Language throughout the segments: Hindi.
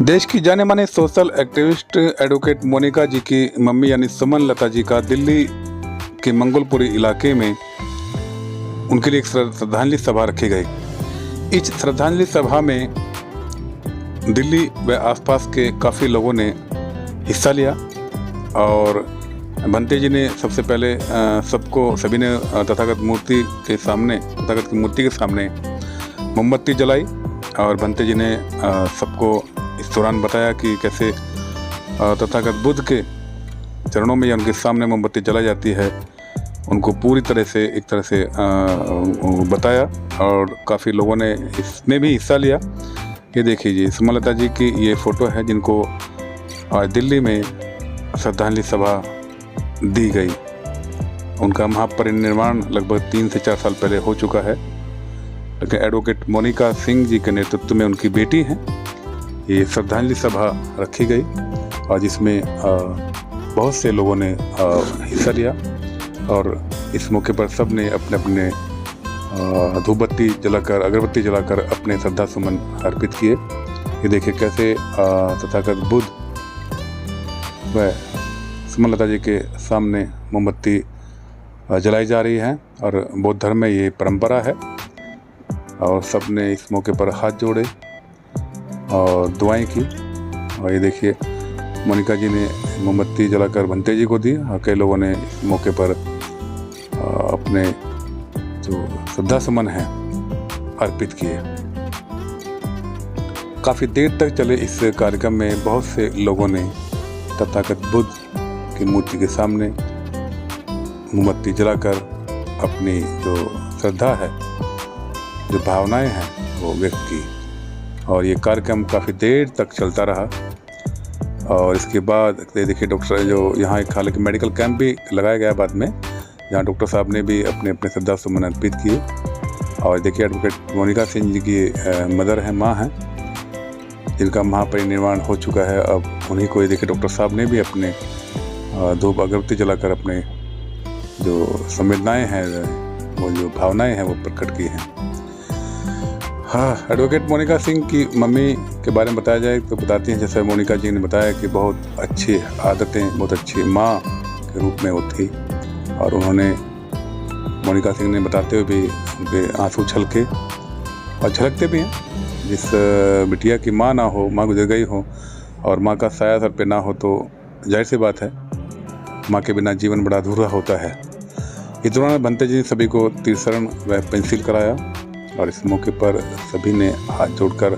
देश की जाने माने सोशल एक्टिविस्ट एडवोकेट मोनिका जी की मम्मी यानी सुमन लता जी का दिल्ली के मंगोलपुरी इलाके में उनके लिए एक श्रद्धांजलि सभा रखी गई। इस श्रद्धांजलि सभा में दिल्ली व आसपास के काफ़ी लोगों ने हिस्सा लिया और भंते जी ने सबसे पहले सभी ने तथागत की मूर्ति के सामने मोमबत्ती जलाई और भंते जी ने सबको इस दौरान बताया कि कैसे तथागत बुद्ध के चरणों में या उनके सामने मोमबत्ती जलाई जाती है। उनको पूरी तरह से बताया और काफ़ी लोगों ने इसमें भी हिस्सा लिया। ये देखिए जी, सुमन लता जी की ये फ़ोटो है जिनको आज दिल्ली में श्रद्धांजलि सभा दी गई। उनका महापरिनिर्वाण लगभग 3 से 4 साल पहले हो चुका है, लेकिन एडवोकेट मोनिका सिंह जी के नेतृत्व में उनकी बेटी हैं ये श्रद्धांजलि सभा रखी गई और जिसमें बहुत से लोगों ने हिस्सा लिया और इस मौके पर सब ने अपने अपने अगरबत्ती जलाकर अपने श्रद्धा सुमन अर्पित किए। ये देखिए कैसे तथागत बुद्ध व सुमन लता जी के सामने मोमबत्ती जलाई जा रही है और बौद्ध धर्म में ये परंपरा है और सब ने इस मौके पर हाथ जोड़े और दुआएं की। और ये देखिए मोनिका जी ने मोमबत्ती जलाकर भंते जी को दी और कई लोगों ने इस मौके पर अपने जो श्रद्धा सुमन है अर्पित किए। काफ़ी देर तक चले इस कार्यक्रम में बहुत से लोगों ने तथागत बुद्ध की मूर्ति के सामने मोमबत्ती जलाकर अपनी जो श्रद्धा है, जो भावनाएं हैं वो व्यक्त की और ये कार्यक्रम काफ़ी देर तक चलता रहा। और इसके बाद देखिए डॉक्टर जो यहाँ एक हालांकि मेडिकल कैंप भी लगाया गया बाद में, जहाँ डॉक्टर साहब ने भी अपने अपने श्रद्धा सुमन अर्पित किए। और देखिए एडवोकेट मोनिका सिंह जी की मदर हैं, माँ हैं, जिनका महापरिनिर्वाण हो चुका है। अब उन्हीं को ये देखिए डॉक्टर साहब ने भी अपने 2 अगरबत्ती जलाकर अपने जो संवेदनाएँ हैं, वो जो भावनाएँ हैं वो प्रकट की हैं। हाँ, एडवोकेट मोनिका सिंह की मम्मी के बारे में बताया जाए तो बताती हैं, जैसे मोनिका जी ने बताया कि बहुत अच्छी आदतें, बहुत अच्छी माँ के रूप में वो थी। और उन्होंने मोनिका सिंह ने बताते हुए भी उनके आंसू छलके और झलकते भी हैं। जिस बिटिया की माँ ना हो, माँ गुजर गई हो और माँ का साया सर पे ना हो तो जाहिर सी बात है माँ के बिना जीवन बड़ा अधूरा होता है। इस दौरान भंते जी ने सभी को तीर्थशरण व पेंसिल कराया और इस मौके पर सभी ने हाथ जोड़कर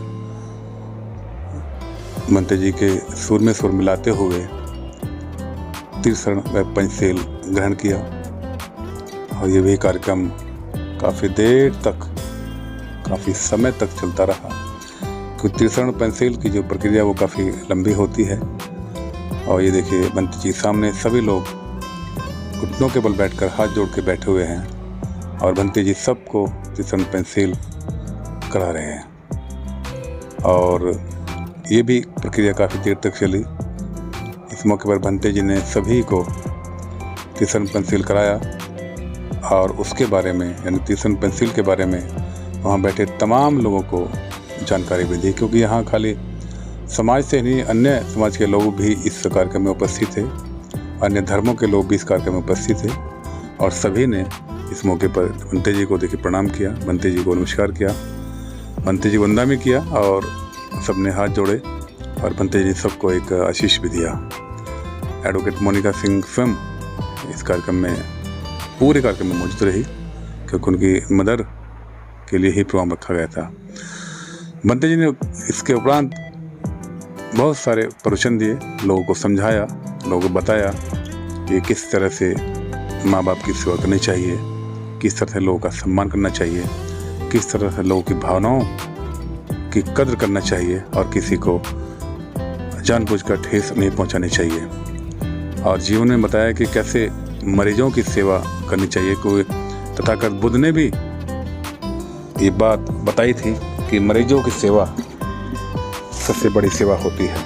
भंते जी के सुर में सुर मिलाते हुए तीर्थशरण व पेंसिल ग्रहण किया। और ये भी कार्यक्रम काफ़ी देर तक, काफ़ी समय तक चलता रहा, क्योंकि तीर्थशरण पेंसिल की जो प्रक्रिया वो काफ़ी लंबी होती है। और ये देखिए भंते जी सामने सभी लोग घुटनों के बल बैठकर हाथ जोड़ के बैठे हुए हैं और भंते जी सबको तीर्थशरण पेंसिल करा रहे हैं। और ये भी प्रक्रिया काफ़ी देर तक चली। इस मौके पर भंते जी ने सभी को तीर्थशरण पेंसिल कराया और उसके बारे में यानी तीर्थशरण पेंसिल के बारे में वहाँ बैठे तमाम लोगों को जानकारी भी दी, क्योंकि यहाँ खाली समाज से नहीं अन्य समाज के लोग भी इस कार्यक्रम में उपस्थित थे, अन्य धर्मों के लोग भी इस कार्यक्रम में उपस्थित थे। और सभी ने इस मौके पर भंते जी को देखिए प्रणाम किया, भंते जी को नमस्कार किया, भंते जी वंदना भी किया और सबने हाथ जोड़े और भंते जी ने सबको एक आशीष भी दिया। एडवोकेट मोनिका सिंह स्वयं इस कार्यक्रम में, पूरे कार्यक्रम में मौजूद रही, क्योंकि उनकी मदर के लिए ही प्रोग्राम रखा गया था। भंते जी ने इसके उपरांत बहुत सारे प्रवचन दिए, लोगों को समझाया, लोगों को बताया कि किस तरह से माँ बाप की सेवा करनी चाहिए, किस तरह से लोगों का सम्मान करना चाहिए, किस तरह से लोगों की भावनाओं की कद्र करना चाहिए और किसी को जानबूझकर ठेस नहीं पहुंचानी चाहिए। और जीवन में बताया कि कैसे मरीजों की सेवा करनी चाहिए। कोई तथागत बुद्ध ने भी ये बात बताई थी कि मरीजों की सेवा सबसे बड़ी सेवा होती है।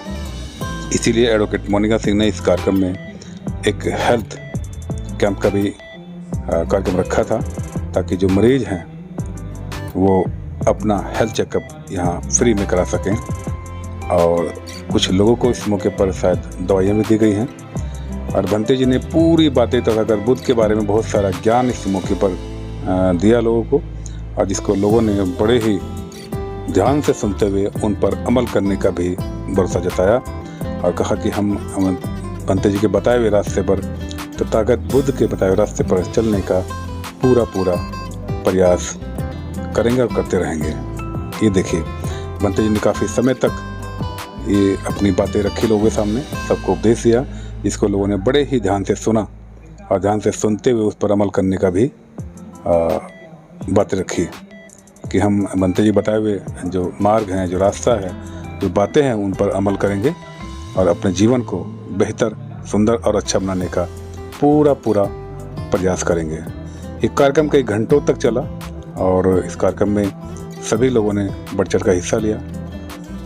इसीलिए एडवोकेट मोनिका सिंह ने इस कार्यक्रम में एक हेल्थ कैंप का भी कार्यक्रम रखा था, ताकि जो मरीज हैं वो अपना हेल्थ चेकअप यहाँ फ्री में करा सकें और कुछ लोगों को इस मौके पर शायद दवाइयाँ भी दी गई हैं। और भंते जी ने पूरी बातें तथागत बुद्ध के बारे में बहुत सारा ज्ञान इस मौके पर दिया लोगों को, और जिसको लोगों ने बड़े ही ध्यान से सुनते हुए उन पर अमल करने का भी भरोसा जताया और कहा कि हम भंते जी के बताए हुए रास्ते पर, तथागत बुद्ध के बताए हुए रास्ते पर चलने का पूरा प्रयास करेंगे और करते रहेंगे। ये देखिए, भंते जी ने काफ़ी समय तक ये अपनी बातें रखी लोगों के सामने, सबको उपदेश दिया, जिसको लोगों ने बड़े ही ध्यान से सुना और ध्यान से सुनते हुए उस पर अमल करने का भी बातें रखी कि हम भंते जी बताए हुए जो मार्ग हैं, जो रास्ता है, जो बातें हैं, उन पर अमल करेंगे और अपने जीवन को बेहतर, सुंदर और अच्छा बनाने का पूरा प्रयास करेंगे। ये कार्यक्रम कई घंटों तक चला और इस कार्यक्रम में सभी लोगों ने बढ़ चढ़ का हिस्सा लिया।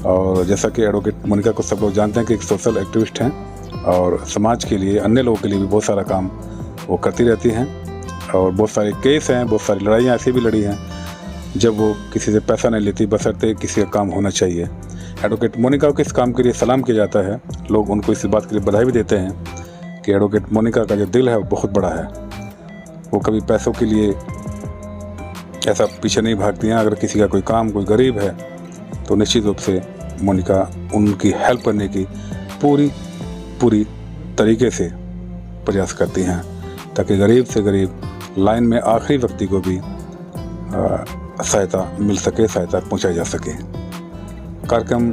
और जैसा कि एडवोकेट मोनिका को सब लोग जानते हैं कि एक सोशल एक्टिविस्ट हैं और समाज के लिए, अन्य लोगों के लिए भी बहुत सारा काम वो करती रहती हैं और बहुत सारे केस हैं, बहुत सारी लड़ाइयाँ ऐसी भी लड़ी हैं जब वो किसी से पैसा नहीं लेती, बशर्ते किसी का काम होना चाहिए। एडवोकेट मोनिका को इस काम के लिए सलाम किया जाता है। लोग उनको इस बात के लिए बधाई भी देते हैं कि एडवोकेट मोनिका का जो दिल है वो बहुत बड़ा है। वो कभी पैसों के लिए ऐसा पीछे नहीं भागती हैं। अगर किसी का कोई काम, कोई गरीब है, तो निश्चित रूप से मोनिका उनकी हेल्प करने की पूरी तरीके से प्रयास करती हैं ताकि गरीब से गरीब लाइन में आखिरी व्यक्ति को भी सहायता मिल सके, सहायता पहुंचाई जा सके। कार्यक्रम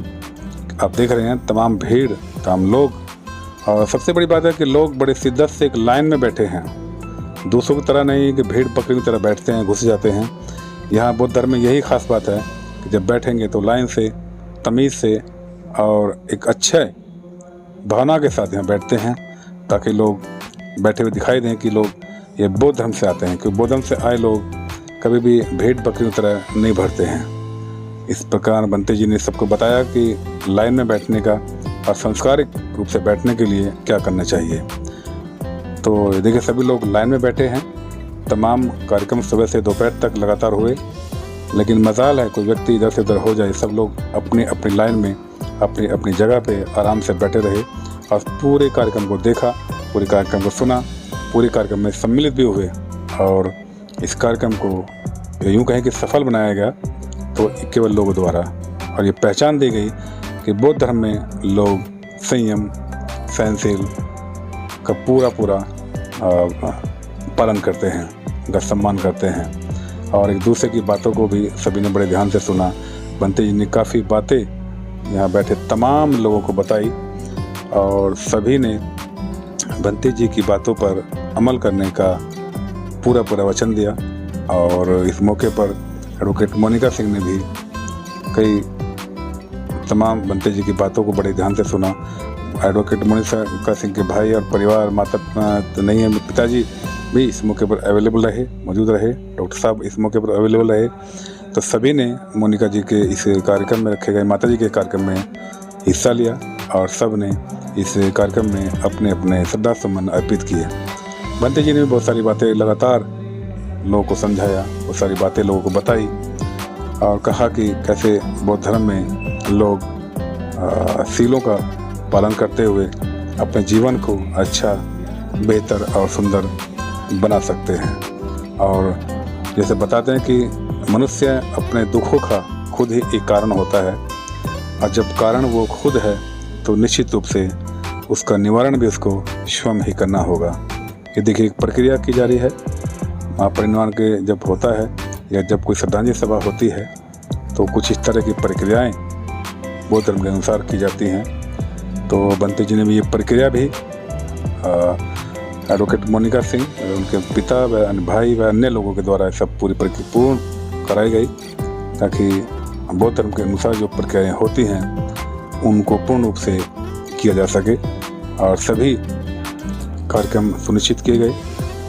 आप देख रहे हैं, तमाम भीड़, तमाम लोग, और सबसे बड़ी बात है कि लोग बड़े शिद्दत से एक लाइन में बैठे हैं। दूसरों की तरह नहीं कि भीड़ बकरी की तरह बैठते हैं, घुस जाते हैं। यहाँ बौद्ध धर्म में यही खास बात है कि जब बैठेंगे तो लाइन से, तमीज़ से और एक अच्छे भावना के साथ यहाँ बैठते हैं ताकि लोग बैठे हुए दिखाई दें कि लोग ये बौद्ध धर्म से आते हैं। क्योंकि बौद्ध धर्म से आए लोग कभी भी भेड़ बकरी की तरह नहीं भरते हैं। इस प्रकार भंते जी ने सबको बताया कि लाइन में बैठने का और सांस्कृतिक रूप से बैठने के लिए क्या करना चाहिए। तो देखिए, सभी लोग लाइन में बैठे हैं। तमाम कार्यक्रम सुबह से दोपहर तक लगातार हुए, लेकिन मजाल है कोई व्यक्ति इधर से उधर हो जाए। सब लोग अपनी अपनी लाइन में, अपनी अपनी जगह पे आराम से बैठे रहे और पूरे कार्यक्रम को देखा, पूरे कार्यक्रम को सुना, पूरे कार्यक्रम में सम्मिलित भी हुए। और इस कार्यक्रम को यूँ कहें कि सफल बनाया गया तो केवल लोगों द्वारा, और ये पहचान दी गई कि बौद्ध धर्म में लोग संयम, सहनशील का पूरा पालन करते हैं, उनका सम्मान करते हैं और एक दूसरे की बातों को भी सभी ने बड़े ध्यान से सुना। भंते जी ने काफ़ी बातें यहाँ बैठे तमाम लोगों को बताई और सभी ने भंते जी की बातों पर अमल करने का पूरा वचन दिया। और इस मौके पर एडवोकेट मोनिका सिंह ने भी कई तमाम भंते जी की बातों को बड़े ध्यान से सुना। एडवोकेट मोनिका सिंह के भाई और परिवार, माता तो नहीं है, पिताजी भी इस मौके पर अवेलेबल रहे, मौजूद रहे, डॉक्टर साहब इस मौके पर अवेलेबल रहे। तो सभी ने मोनिका जी के इस कार्यक्रम में रखे गए माता जी के कार्यक्रम में हिस्सा लिया और सब ने इस कार्यक्रम में अपने अपने श्रद्धा सुमन अर्पित किए। भंते जी ने भी बहुत सारी बातें लगातार लोगों को समझाया, बहुत सारी बातें लोगों को बताई और कहा कि कैसे बौद्ध धर्म में लोग सीलों का पालन करते हुए अपने जीवन को अच्छा, बेहतर और सुंदर बना सकते हैं। और जैसे बताते हैं कि मनुष्य अपने दुखों का खुद ही एक कारण होता है और जब कारण वो खुद है तो निश्चित रूप से उसका निवारण भी उसको स्वयं ही करना होगा। ये देखिए, एक प्रक्रिया की जा रही है। महापरिनिर्वाण के जब होता है या जब कोई श्रद्धांजलि सभा होती है तो कुछ इस तरह की प्रक्रियाएं बौद्ध धर्म के अनुसार की जाती हैं। तो भंते जी ने भी ये प्रक्रिया भी एडवोकेट मोनिका सिंह, उनके पिता व भाई व अन्य लोगों के द्वारा सब पूरी प्रक्रिया पूर्ण कराई गई ताकि बौद्ध धर्म के अनुसार जो प्रक्रियाएँ होती हैं उनको पूर्ण रूप से किया जा सके और सभी कार्यक्रम सुनिश्चित किए गए,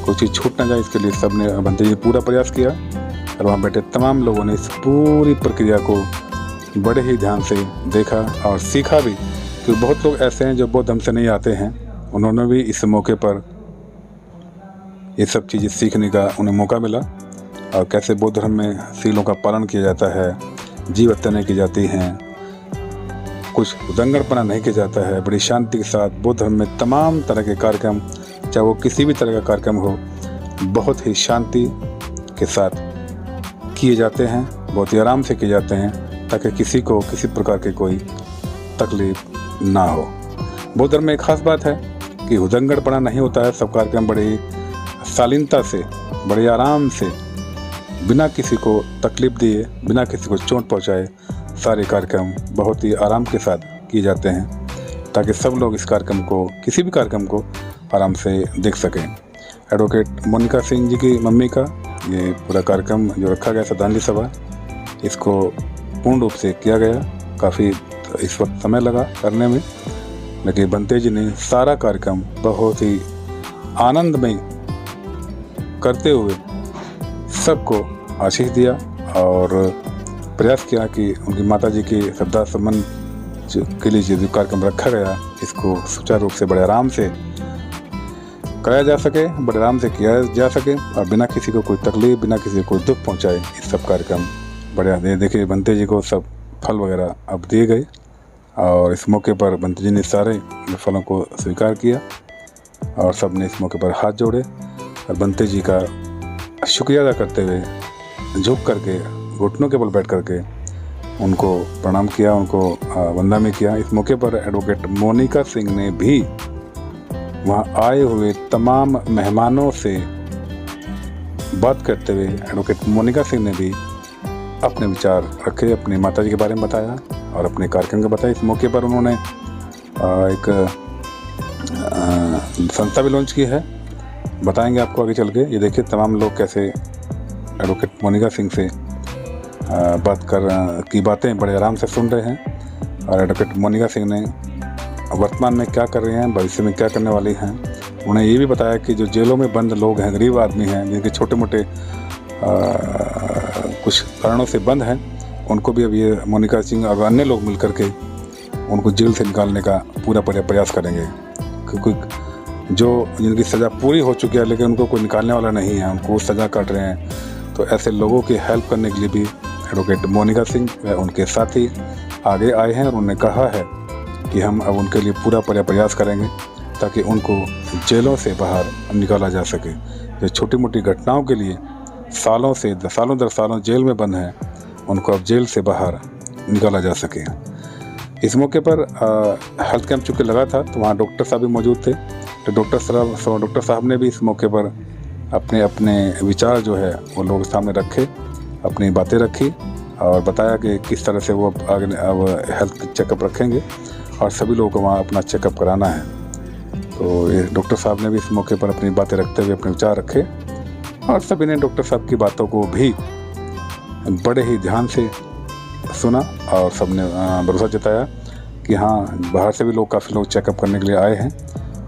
कोई चीज़ छूट ना जाए। इसके लिए सब ने भंते जी पूरा प्रयास किया और वहाँ बैठे तमाम लोगों ने इस पूरी प्रक्रिया को बड़े ही ध्यान से देखा और सीखा भी। क्योंकि बहुत लोग ऐसे हैं जो बौद्ध धर्म से नहीं आते हैं, उन्होंने भी इस मौके पर ये सब चीज़ें सीखने का उन्हें मौका मिला और कैसे बौद्ध धर्म में सीलों का पालन किया जाता है, जीव हत्या नहीं की जाती हैं, कुछ उदंगड़पना नहीं किया जाता है। बड़ी शांति के साथ बौद्ध धर्म में तमाम तरह के कार्यक्रम, चाहे वो किसी भी तरह का कार्यक्रम हो, बहुत ही शांति के साथ किए जाते हैं, बहुत ही आराम से किए जाते हैं, ताकि किसी को किसी प्रकार की कोई तकलीफ ना हो। बौद्ध धर्म में एक खास बात है कि उदंगड़पना नहीं होता है। सब कार्यक्रम बड़ी शालीनता से, बड़े आराम से, बिना किसी को तकलीफ दिए, बिना किसी को चोट पहुंचाए सारे कार्यक्रम बहुत ही आराम के साथ किए जाते हैं, ताकि सब लोग इस कार्यक्रम को, किसी भी कार्यक्रम को आराम से देख सकें। एडवोकेट मोनिका सिंह जी की मम्मी का ये पूरा कार्यक्रम जो रखा गया श्रद्धांजलि सभा, इसको पूर्ण रूप से किया गया। काफ़ी इस वक्त समय लगा करने में, लेकिन बंते जी ने सारा कार्यक्रम बहुत ही आनंदमय करते हुए सबको आशीष दिया और प्रयास किया कि उनकी माता जी के श्रद्धा सुमन के लिए जो कार्यक्रम रखा गया, इसको सुचारू रूप से बड़े आराम से कराया जा सके, बड़े आराम से किया जा सके और बिना किसी को कोई तकलीफ, बिना किसी को कोई दुख पहुंचाए इस सब कार्यक्रम बढ़िया। देखिए बंते जी को सब फल वगैरह अब दिए गए और इस मौके पर बंते जी ने सारे फलों को स्वीकार किया और सब ने इस मौके पर हाथ जोड़े और बंते जी का शुक्रिया अदा करते हुए झुक करके, घुटनों के बल बैठ करके उनको प्रणाम किया, उनको वंदना किया। इस मौके पर एडवोकेट मोनिका सिंह ने भी वहाँ आए हुए तमाम मेहमानों से बात करते हुए एडवोकेट मोनिका सिंह ने भी अपने विचार रखे, अपनी माता जी के बारे में बताया और अपने कार्यक्रम का बताया। इस मौके पर उन्होंने एक संस्था भी लॉन्च की है, बताएंगे आपको आगे चल के। ये देखिए तमाम लोग कैसे एडवोकेट मोनिका सिंह से बातें बड़े आराम से सुन रहे हैं और एडवोकेट मोनिका सिंह ने वर्तमान में क्या कर रहे हैं, भविष्य में क्या करने वाली हैं। उन्हें ये भी बताया कि जो जेलों में बंद लोग हैं, गरीब आदमी हैं, जिनके छोटे मोटे कुछ कारणों से बंद हैं, उनको भी अब ये मोनिका सिंह और अन्य लोग मिल करके उनको जेल से निकालने का पूरा प्रयास करेंगे। क्योंकि जो जिनकी सज़ा पूरी हो चुकी है लेकिन उनको कोई निकालने वाला नहीं है, उनको सज़ा काट रहे हैं, तो ऐसे लोगों की हेल्प करने के लिए भी एडवोकेट मोनिका सिंह व उनके साथी आगे आए हैं और उन्होंने कहा है कि हम अब उनके लिए पूरा प्रयास करेंगे ताकि उनको जेलों से बाहर निकाला जा सके। जो छोटी मोटी घटनाओं के लिए सालों दर सालों जेल में बंद हैं, उनको अब जेल से बाहर निकाला जा सके। इस मौके पर हेल्थ कैंप चूँकि लगा था तो वहाँ डॉक्टर साहब भी मौजूद थे, तो डॉक्टर साहब ने भी इस मौके पर अपने अपने विचार जो है वो लोगों के सामने रखे, अपनी बातें रखी और बताया कि किस तरह से वो आगे अब हेल्थ चेकअप रखेंगे और सभी लोगों को वहाँ अपना चेकअप कराना है। तो ये डॉक्टर साहब ने भी इस मौके पर अपनी बातें रखते हुए अपने विचार रखे और सभी ने डॉक्टर साहब की बातों को भी बड़े ही ध्यान से सुना और सब ने भरोसा जताया कि हाँ, बाहर से भी काफ़ी लोग चेकअप करने के लिए आए हैं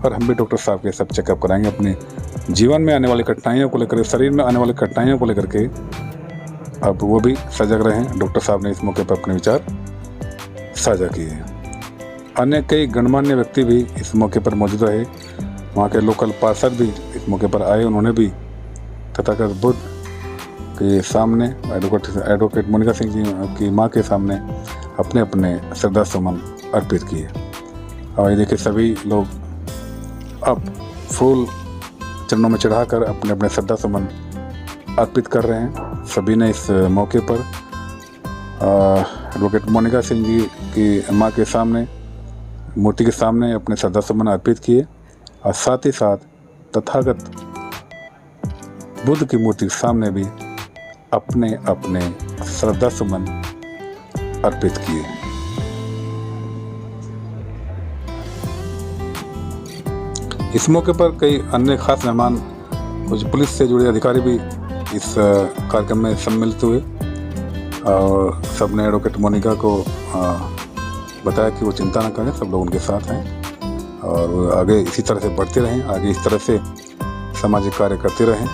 और हम भी डॉक्टर साहब के सब चेकअप कराएंगे। अपने जीवन में आने वाली कठिनाइयों को लेकर, शरीर में आने वाली कठिनाइयों को लेकर के अब वो भी सजग रहे हैं। डॉक्टर साहब ने इस मौके पर अपने विचार साझा किए। अन्य कई गणमान्य व्यक्ति भी इस मौके पर मौजूद रहे। वहाँ के लोकल पार्षद भी इस मौके पर आए, उन्होंने भी तथागत बुद्ध के सामने एडवोकेट मोनिका सिंह जी की मां के सामने अपने अपने श्रद्धा सुमन अर्पित किए। और ये देखिए सभी लोग अब फूल चरणों में चढ़ाकर अपने अपने श्रद्धा सुमन अर्पित कर रहे हैं। सभी ने इस मौके पर एडवोकेट मोनिका सिंह जी की मां के सामने, मूर्ति के सामने अपने श्रद्धा सुमन अर्पित किए और साथ ही साथ तथागत बुद्ध की मूर्ति के सामने भी अपने अपने श्रद्धा सुमन अर्पित किए। इस मौके पर कई अन्य खास मेहमान, कुछ पुलिस से जुड़े अधिकारी भी इस कार्यक्रम में सम्मिलित हुए और सबने एडवोकेट मोनिका को बताया कि वो चिंता न करें, सब लोग उनके साथ हैं और वो आगे इसी तरह से बढ़ते रहें, आगे इस तरह से सामाजिक कार्य करते रहें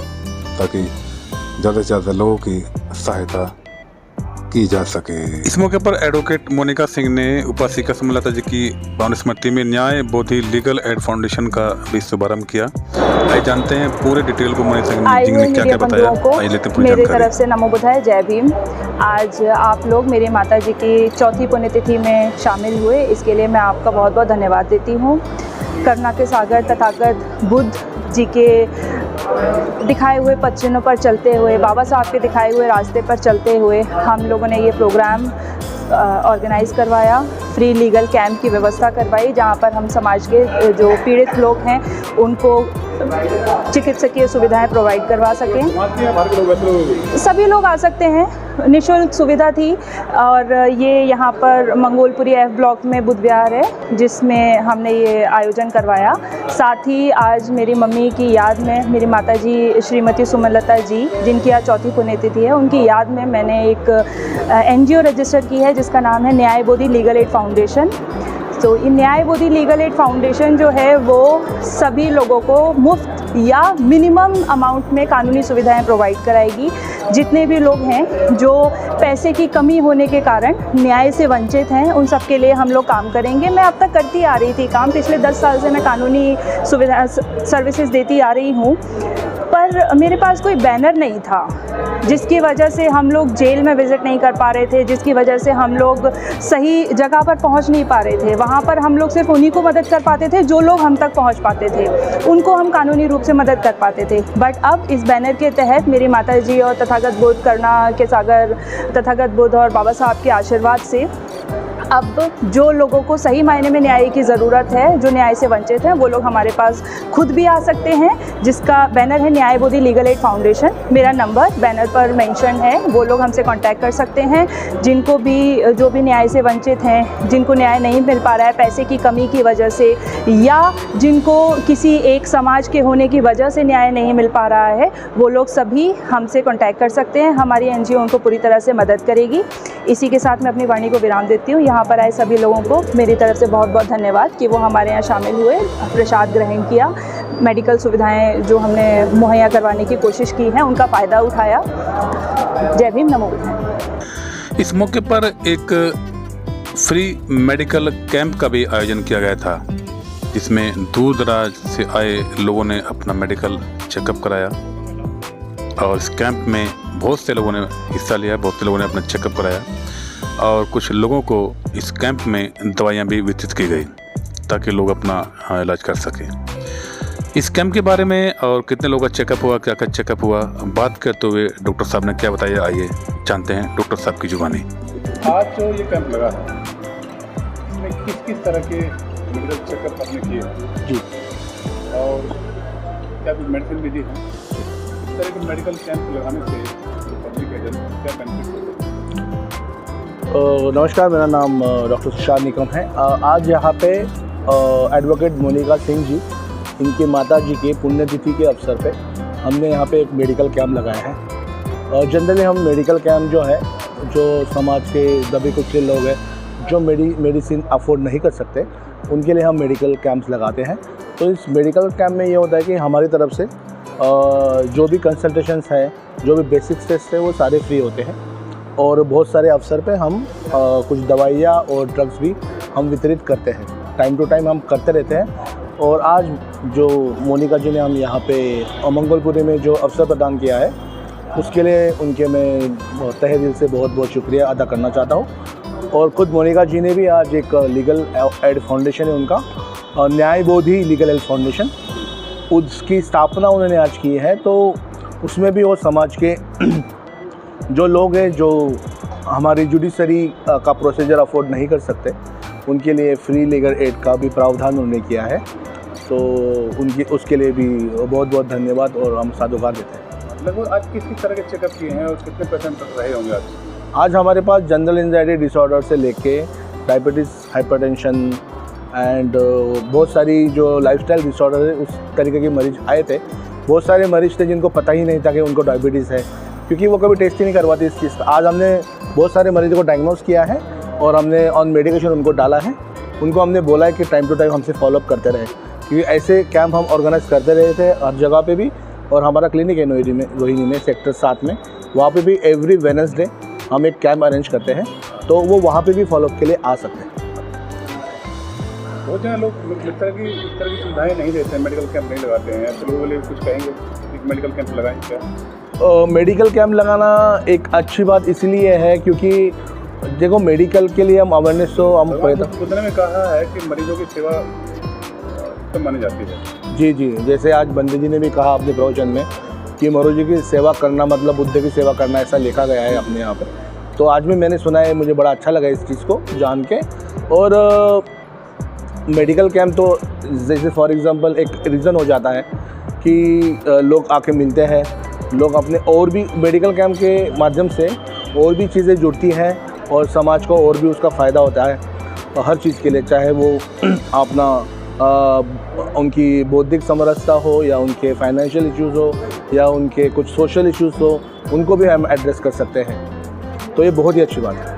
ताकि ज़्यादा से ज़्यादा लोगों की सहायता की जा सके। इस मौके पर एडवोकेट मोनिका सिंह ने उपासिका सुमलता जी की पावन स्मृति में न्याय बोधि लीगल एड फाउंडेशन का भी शुभारंभ किया। आइए जानते हैं पूरे डिटेल को मोनिका सिंह ने क्या क्या बताया। आइए लेते हैं पूरी मेरी जानकारी। तरफ से नमो बुद्धाय, जय भीम। आज आप लोग मेरी माता जी की चौथी पुण्यतिथि में शामिल हुए, इसके लिए मैं आपका बहुत बहुत धन्यवाद देती हूँ। करुणा के सागर तथागत बुद्ध जी के दिखाए हुए पथ चिन्हों पर चलते हुए, बाबा साहब के दिखाए हुए रास्ते पर चलते हुए हम लोगों ने ये प्रोग्राम ऑर्गेनाइज़ करवाया। फ्री लीगल कैंप की व्यवस्था करवाई, जहाँ पर हम समाज के जो पीड़ित लोग हैं उनको चिकित्सकीय सुविधाएं प्रोवाइड करवा सकें। सभी लोग आ सकते हैं, निःशुल्क सुविधा थी। और ये यहाँ पर मंगोलपुरी F ब्लॉक में बुद्ध विहार है, जिसमें हमने ये आयोजन करवाया। साथ ही आज मेरी मम्मी की याद में, मेरी माताजी श्रीमती सुमलता जी, जिनकी आज चौथी पुण्यतिथि है, उनकी याद में मैंने एक NGO रजिस्टर की है जिसका नाम है न्याय बोधि लीगल एड फाउंडेशन। तो ये न्याय बोधि लीगल एड फाउंडेशन जो है वो सभी लोगों को मुफ्त या मिनिमम अमाउंट में कानूनी सुविधाएं प्रोवाइड कराएगी। जितने भी लोग हैं जो पैसे की कमी होने के कारण न्याय से वंचित हैं, उन सब के लिए हम लोग काम करेंगे। मैं अब तक करती आ रही थी काम, पिछले 10 साल से मैं कानूनी सुविधा सर्विसेज देती आ रही हूँ, पर मेरे पास कोई बैनर नहीं था, जिसकी वजह से हम लोग जेल में विज़िट नहीं कर पा रहे थे, जिसकी वजह से हम लोग सही जगह पर पहुंच नहीं पा रहे थे। वहाँ पर हम लोग सिर्फ उन्हीं को मदद कर पाते थे जो लोग हम तक पहुंच पाते थे, उनको हम कानूनी रूप से मदद कर पाते थे। बट अब इस बैनर के तहत मेरी माताजी और तथागत बुद्ध, करुणा के सागर तथागत बुद्ध और बाबा साहब के आशीर्वाद से अब जो लोगों को सही मायने में न्याय की ज़रूरत है, जो न्याय से वंचित हैं, वो लोग हमारे पास खुद भी आ सकते हैं, जिसका बैनर है न्याय बोधि लीगल एड फाउंडेशन। मेरा नंबर बैनर पर मेंशन है, वो लोग हमसे कांटेक्ट कर सकते हैं। जिनको भी, जो भी न्याय से वंचित हैं, जिनको न्याय नहीं मिल पा रहा है पैसे की कमी की वजह से, या जिनको किसी एक समाज के होने की वजह से न्याय नहीं मिल पा रहा है, वो लोग सभी हमसे कांटेक्ट कर सकते हैं। हमारी NGO उनको पूरी तरह से मदद करेगी। इसी के साथ मैं अपनी वाणी को विराम देती हूँ। यहाँ पर आए सभी लोगों को मेरी तरफ से बहुत बहुत धन्यवाद कि वो हमारे यहाँ शामिल हुए, प्रसाद ग्रहण किया, मेडिकल सुविधाएं जो हमने मुहैया करवाने की कोशिश की है उनका फ़ायदा उठाया। जय भीम, नमो बुद्धाय। इस मौके पर एक फ्री मेडिकल कैंप का भी आयोजन किया गया था, जिसमें दूर दराज से आए लोगों ने अपना मेडिकल चेकअप कराया। और इस कैंप में बहुत से लोगों ने हिस्सा लिया, बहुत से लोगों ने अपना चेकअप कराया, और कुछ लोगों को इस कैंप में दवाइयाँ भी वितरित की गई ताकि लोग अपना इलाज कर सकें। इस कैंप के बारे में और कितने लोगों का चेकअप हुआ, क्या क्या चेकअप हुआ, बात करते हुए डॉक्टर साहब ने क्या बताया, आइए जानते हैं डॉक्टर साहब की जुबानी। आज जो ये कैंप लगा है, इसमें किस किस तरह के मेडिकल चेकअप आपने किए जी, और क्या कुछ मेडिसिन भी दी है? इस तरह के मेडिकल कैंप लगाने से पब्लिक है क्या बेनिफिट होता है? नमस्कार, मेरा नाम डॉक्टर तुषार निकम है। आज यहाँ पे एडवोकेट मोनिका सिंह जी, इनकी माता जी के पुण्यतिथि के अवसर पे हमने यहाँ पे एक मेडिकल कैंप लगाया है। जनरली हम मेडिकल कैंप जो है, जो समाज के दबे कुचले लोग हैं जो मेडिसिन अफोर्ड नहीं कर सकते, उनके लिए हम मेडिकल कैंप्स लगाते हैं। तो इस मेडिकल कैंप में ये होता है कि हमारी तरफ से जो भी कंसल्टेशंस है, जो भी बेसिक टेस्ट है, वो सारे फ्री होते हैं। और बहुत सारे अवसर पे हम कुछ दवाइयाँ और ड्रग्स भी हम वितरित करते हैं, टाइम टू टाइम हम करते रहते हैं। और आज जो मोनिका जी ने हम यहाँ पे मंगोलपुरी में जो अवसर प्रदान किया है, उसके लिए उनके मैं तहे दिल से बहुत बहुत शुक्रिया अदा करना चाहता हूँ। और ख़ुद मोनिका जी ने भी आज एक लीगल एड फाउंडेशन है उनका, न्याय बोधि लीगल एड फाउंडेशन, उसकी स्थापना उन्होंने आज की है। तो उसमें भी वो समाज के जो लोग हैं जो हमारी जुडिशरी का प्रोसीजर अफोर्ड नहीं कर सकते, उनके लिए फ्री लीगल एड का भी प्रावधान उन्होंने किया है। तो उनकी उसके लिए भी बहुत बहुत धन्यवाद और हम साधुवाद देते हैं। लगभग आज किस तरह के चेकअप किए हैं और कितने पेशेंट रहे होंगे आज? आज हमारे पास जनरल एंजाइटी डिसऑर्डर से लेके डायबिटीज़, हाइपरटेंशन एंड बहुत सारी जो लाइफस्टाइल डिसऑर्डर है, उस तरीके के मरीज़ आए थे। बहुत सारे मरीज़ थे जिनको पता ही नहीं था कि उनको डायबिटीज़ है, क्योंकि वो कभी टेस्ट ही नहीं करवाते इस चीज़ का। आज हमने बहुत सारे मरीज़ों को डायग्नोस किया है और हमने ऑन मेडिकेशन उनको डाला है। उनको हमने बोला है कि टाइम टू टाइम हमसे फॉलोअप करते रहे, क्योंकि ऐसे कैंप हम ऑर्गेनाइज करते रहे थे हर जगह पे भी। और हमारा क्लिनिक है रोहिणी में सेक्टर 7 में, वहाँ पे भी एवरी वेडनेसडे हम एक कैंप अरेंज करते हैं, तो वो वहाँ पे भी फॉलोअप के लिए आ सकते हैं। बहुत जगह लोग इस तरह की सुविधाएं नहीं देते हैं, मेडिकल कैंप नहीं लगाते हैं, तो लोगों के लिए कुछ कहेंगे एक मेडिकल कैंप लगाएं क्या? मेडिकल कैंप लगाना एक अच्छी बात इसलिए है क्योंकि देखो मेडिकल के लिए हम अवेयरनेस तो हम उतने में कहा है कि मरीजों की सेवा तो मानी जाती है। जी जी, जैसे आज बंदे जी ने भी कहा अपने प्रवचन में कि मरीजों की सेवा करना मतलब बुद्ध की सेवा करना, ऐसा लिखा गया है अपने यहाँ पर। तो आज भी मैंने सुना है, मुझे बड़ा अच्छा लगा इस चीज़ को जान के। और मेडिकल कैंप तो जैसे फॉर एग्जांपल एक रीज़न हो जाता है कि लोग आके मिलते हैं, लोग अपने और भी मेडिकल कैंप के माध्यम से और भी चीज़ें जुड़ती हैं और समाज को और भी उसका फ़ायदा होता है हर चीज़ के लिए, चाहे वो अपना उनकी बौद्धिक समरसता हो या उनके फाइनेंशियल इश्यूज़ हो या उनके कुछ सोशल इश्यूज़ हो, उनको भी हम एड्रेस कर सकते हैं। तो ये बहुत ही अच्छी बात है।